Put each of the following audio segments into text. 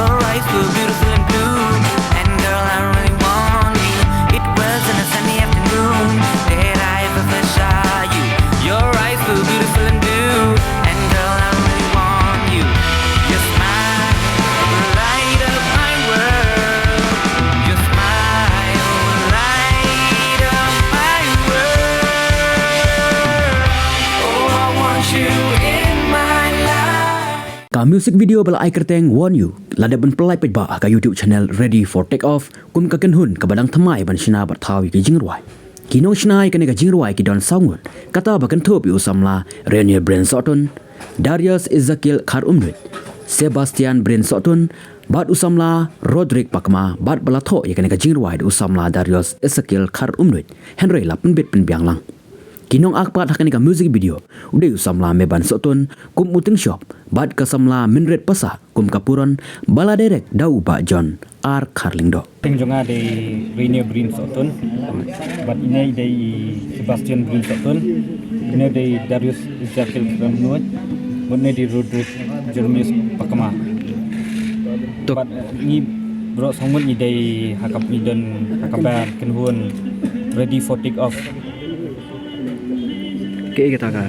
Your eyes were beautiful and blue, and girl, I really want you. It was on a sunny afternoon that I ever first saw you. Your eyes were beautiful and blue, and girl, I really want you. Your smile will light up my world. Your smile will light up my world. Oh, I want you in my life. Ka music video bala ai kerteng want you lada ban pelai pej ba ka YouTube channel Ready for Take Off kum ka kenhun ka badang thamai ban shina bar thawi ki jingruai kinong shnai ka ne ka jingruai ki don saungun kata ba kan thop yu samla Renier Brain Sotun Darius Ezekiel Khar Umnut Sebastian Brain Sotun bat usamla Roderick Pakma bat bala tho ya ka ne ka jingruai usamla Darius Ezekiel Khar Umnut Henry la penbit pen biang lang kinong akpat hakani ka music video ude usamla meban sotun kum uting shop bad ka samla minret pasa kum kapuron bala direct dau ba John R Carlingdo ting jonga de Renier Brain Sotun bat ini de Sebastian Brain Sotun ini de Darius Ezekiel Kramnuat ini de Roderick Jeremias Pakama bat ini bro sangun ni de hakap ni dan hakabar kenhun Ready for Take Off ke kata ka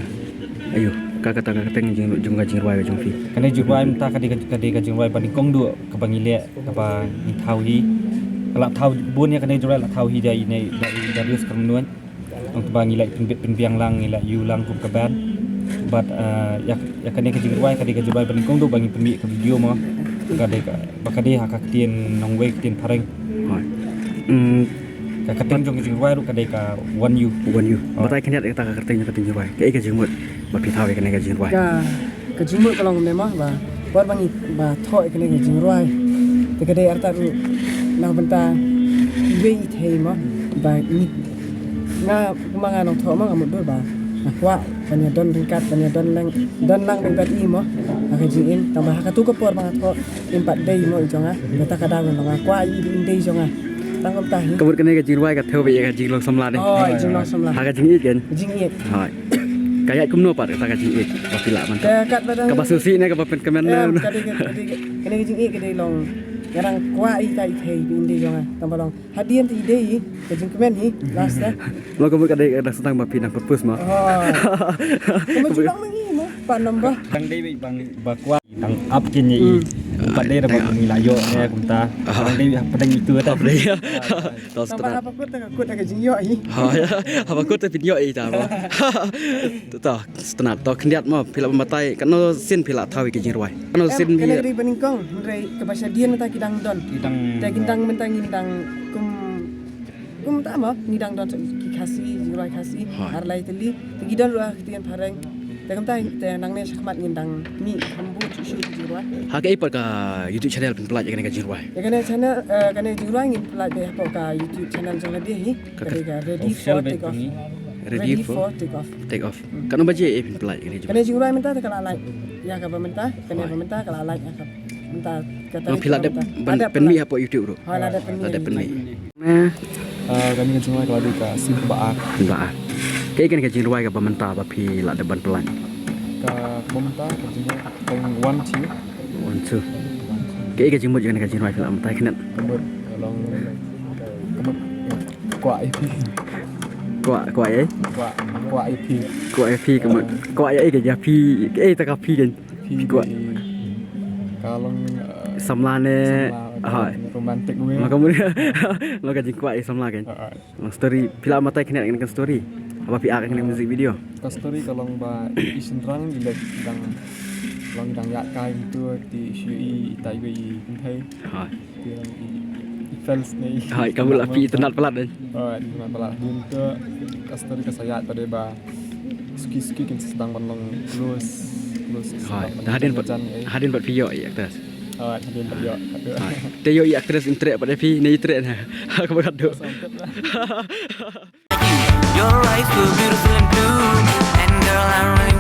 ayo ka kata ka teng jung ka jingruai jung fi kane jingruai mta kadi jingruai paling kong du ka bangile ka ba ni thau hi kala thau bun ya kane jingruai la thau hi dai nei Darius Kramnuan ong bangile pin biang lang ila yu lang kum ka ban but ya kane ka jingruai paling kong du bangi pemi ka video mo kade hak tien nong we tien pareng ka kateng jong jingruai ru kade ka one you batai kanyat ka kerteng ka jingruai ke ka jingmut ba pi thawi ka ne ka jingruai ka jingmut kalong memang ba buat bangi ba thoi ka ne ka jingruai te kade arta ru na benta we thei ma ba ni nga mga nong tho ma ngamut do ba kwa kanya don ringkat kanya don lang ning bat i mo ka jingin tambah ka tu ko por mga tho impat dei mo jonga beta kadang nga kwa i dei jonga tangom tahi kabut kene ka jingruai ka theu be ka jinglong samla de oh jinglong samla ha ka jingit kan jingit hai kayak kumno par ka jingit ba pila man ka kat badang ka basusi ne ka pen kemen kene jingit kene long garang kwa i tai thei indi jonga tambalong hadian ti dei ka jing kemen hi last da lo kabut ka de ka setang ba pinang purpose ma oh kamu julang mangi mo pa nambah tang dei bang bakwa tang up kin yi pat dei rabak milayo ne kumta tang dei padang itu ta tos tambah apa kut ka jing yo hi ha ya apa kut video ai ta ba ta setnat to kendiat ma pila matai kano sin pila thawi ki jingruai kano sin kene ri beningkong rei ka basadian ta kidang don ta kidang mentang indang kum ta ma nidang don ki khasi jingruai khasi har lai teli kidang ru tian pareng ta kam ta nang ne sakmat ngindang mi hambu chu jingruai ha ke ipar ka YouTube channel pen pelaj ka jingruai ya kene channel kene jingruai ngin pelaj be apa ka YouTube channel jang lebih hi ka Ready for Take Off Ready for Take Off kano baje e pen pelaj ka kene jingruai minta ta kala like ya ka pemerintah kene pemerintah kala like ya ka minta kata pila ada pen mi apa YouTube ro ada pen mi nah kami kan semua kalau ka sim baak ba ke kan ka jingruai ka pemerintah ba pi la deban pelaj ka pemerintah ka jingruai teng one two ke ka jingmut kan ka jingruai pila matai kenat kemut long kemut kwa IP kwa ai kwa IP kwa IP kemut kwa ai ka ja pi ke ta ka pi kan kwa kalong samlane hai romantic way maka kemudian lo ka jing kwa ai samla kan story pila matai kenat kan story apa pi akan music video ka story kalong ba isin rang ilek dang long dang ya kai tu ti shui tai we thai hai fans ni hai kamu la pi tenat pelat dan tenat pelat dun tu ka story ka sayat pada ba ski kan sedang long close hai hadin buat video ai aktris hadin video te yo aktris intre pada pi ni intre na aku beradu Your eyes were beautiful and blue, and girl, I really